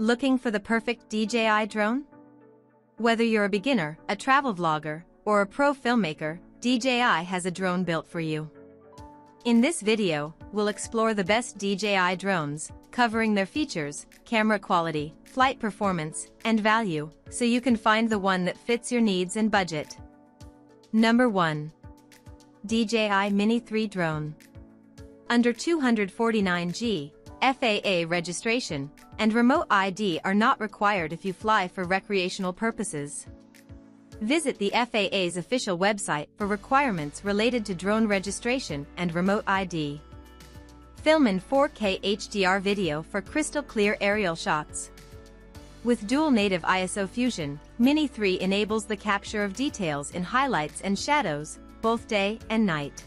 Looking for the perfect DJI drone? Whether you're a beginner, a travel vlogger, or a pro filmmaker, DJI has a drone built for you. In this video, we'll explore the best DJI drones, covering their features, camera quality, flight performance, and value, so you can find the one that fits your needs and budget. Number 1. DJI Mini 3 Drone. Under 249G, FAA registration, and remote ID are not required if you fly for recreational purposes. Visit the FAA's official website for requirements related to drone registration and remote ID. Film in 4K HDR video for crystal clear aerial shots. With dual native ISO fusion, Mini 3 enables the capture of details in highlights and shadows, both day and night.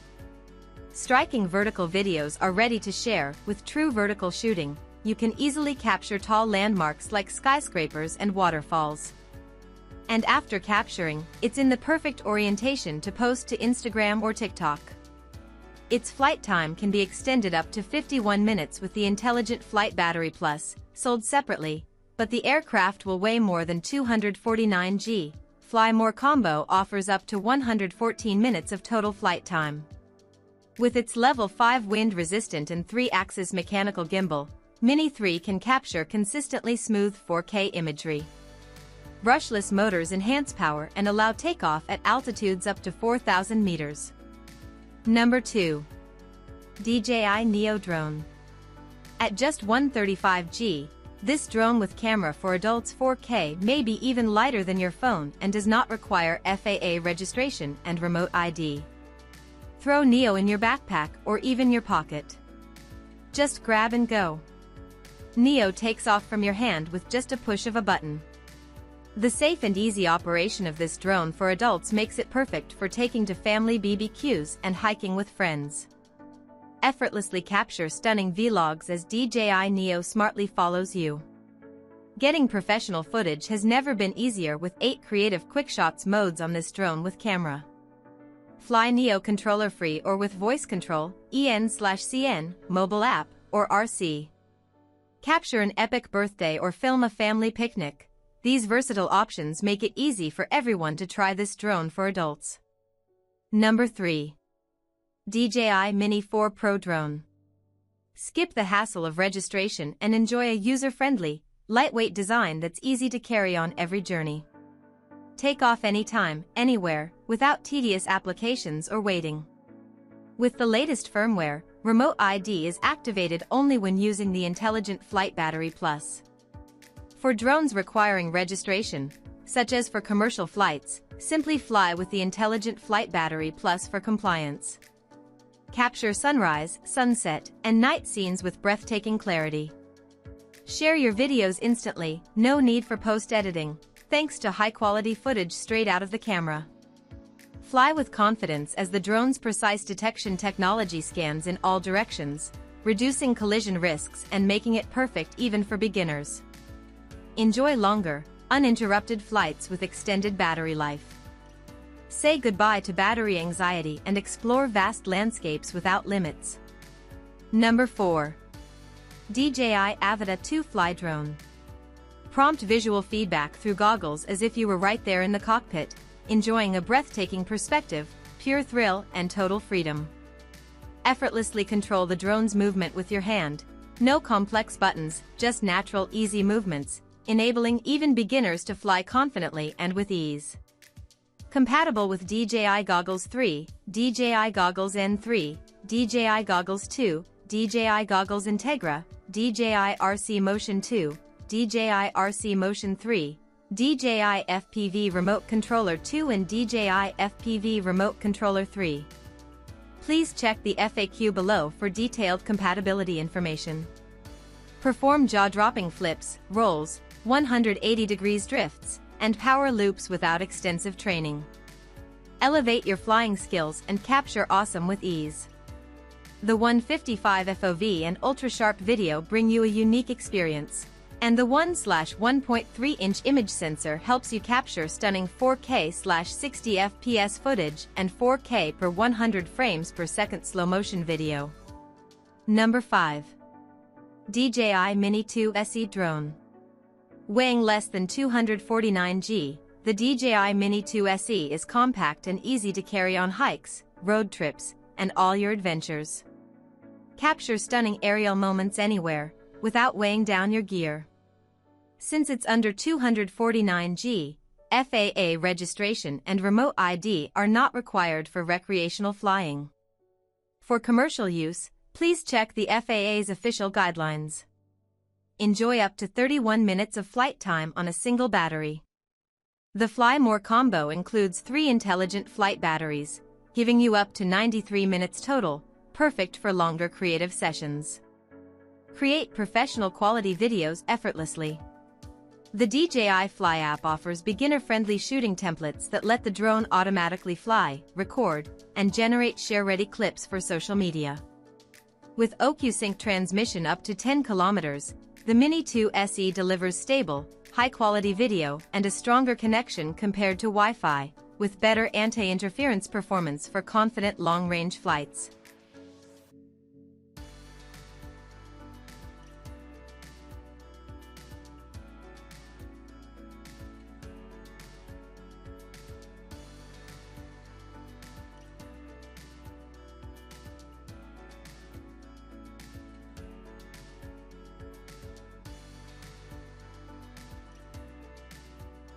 Striking vertical videos are ready to share. With true vertical shooting, you can easily capture tall landmarks like skyscrapers and waterfalls. And after capturing, it's in the perfect orientation to post to Instagram or TikTok. Its flight time can be extended up to 51 minutes with the Intelligent Flight Battery Plus, sold separately, but the aircraft will weigh more than 249G. Fly More Combo offers up to 114 minutes of total flight time. With its level 5 wind-resistant and 3-axis mechanical gimbal, Mini 3 can capture consistently smooth 4K imagery. Brushless motors enhance power and allow takeoff at altitudes up to 4,000 meters. Number 2. DJI Neo Drone. At just 135G, this drone with camera for adults 4K may be even lighter than your phone and does not require FAA registration and remote ID. Throw Neo in your backpack or even your pocket. Just grab and go. Neo takes off from your hand with just a push of a button. The safe and easy operation of this drone for adults makes it perfect for taking to family BBQs and hiking with friends. Effortlessly capture stunning vlogs as DJI Neo smartly follows you. Getting professional footage has never been easier with 8 creative quickshots modes on this drone with camera. Fly Neo controller-free or with voice control, EN/CN, mobile app, or RC. Capture an epic birthday or film a family picnic. These versatile options make it easy for everyone to try this drone for adults. Number 3. DJI Mini 4 Pro Drone. Skip the hassle of registration and enjoy a user-friendly, lightweight design that's easy to carry on every journey. Take off anytime, anywhere, without tedious applications or waiting. With the latest firmware, remote ID is activated only when using the Intelligent Flight Battery Plus. For drones requiring registration, such as for commercial flights, simply fly with the Intelligent Flight Battery Plus for compliance. Capture sunrise, sunset, and night scenes with breathtaking clarity. Share your videos instantly, no need for post-editing, thanks to high-quality footage straight out of the camera. Fly with confidence as the drone's precise detection technology scans in all directions, reducing collision risks and making it perfect even for beginners. Enjoy longer, uninterrupted flights with extended battery life. Say goodbye to battery anxiety and explore vast landscapes without limits. Number 4. DJI Avata 2 Fly Drone. Prompt visual feedback through goggles as if you were right there in the cockpit, enjoying a breathtaking perspective, pure thrill, and total freedom. Effortlessly control the drone's movement with your hand. No complex buttons, just natural, easy movements, enabling even beginners to fly confidently and with ease. Compatible with DJI Goggles 3, DJI Goggles N3, DJI Goggles 2, DJI Goggles Integra, DJI RC Motion 2, DJI RC Motion 3, DJI FPV Remote Controller 2 and DJI FPV Remote Controller 3. Please check the FAQ below for detailed compatibility information. Perform jaw-dropping flips, rolls, 180 degrees drifts, and power loops without extensive training. Elevate your flying skills and capture awesome with ease. The 155 FOV and ultra-sharp video bring you a unique experience. And the 1/1.3-inch image sensor helps you capture stunning 4K/60 FPS footage and 4K per 100 frames per second slow-motion video. Number 5. DJI Mini 2 SE Drone. Weighing less than 249 g, the DJI Mini 2 SE is compact and easy to carry on hikes, road trips, and all your adventures. Capture stunning aerial moments anywhere, without weighing down your gear. Since it's under 249 g, FAA registration and remote ID are not required for recreational flying. For commercial use, please check the FAA's official guidelines. Enjoy up to 31 minutes of flight time on a single battery. The Fly More combo includes 3 intelligent flight batteries, giving you up to 93 minutes total, perfect for longer creative sessions. Create professional quality videos effortlessly. The DJI Fly app offers beginner-friendly shooting templates that let the drone automatically fly, record, and generate share-ready clips for social media. With OcuSync transmission up to 10 kilometers, the Mini 2 SE delivers stable, high-quality video and a stronger connection compared to Wi-Fi, with better anti-interference performance for confident long-range flights.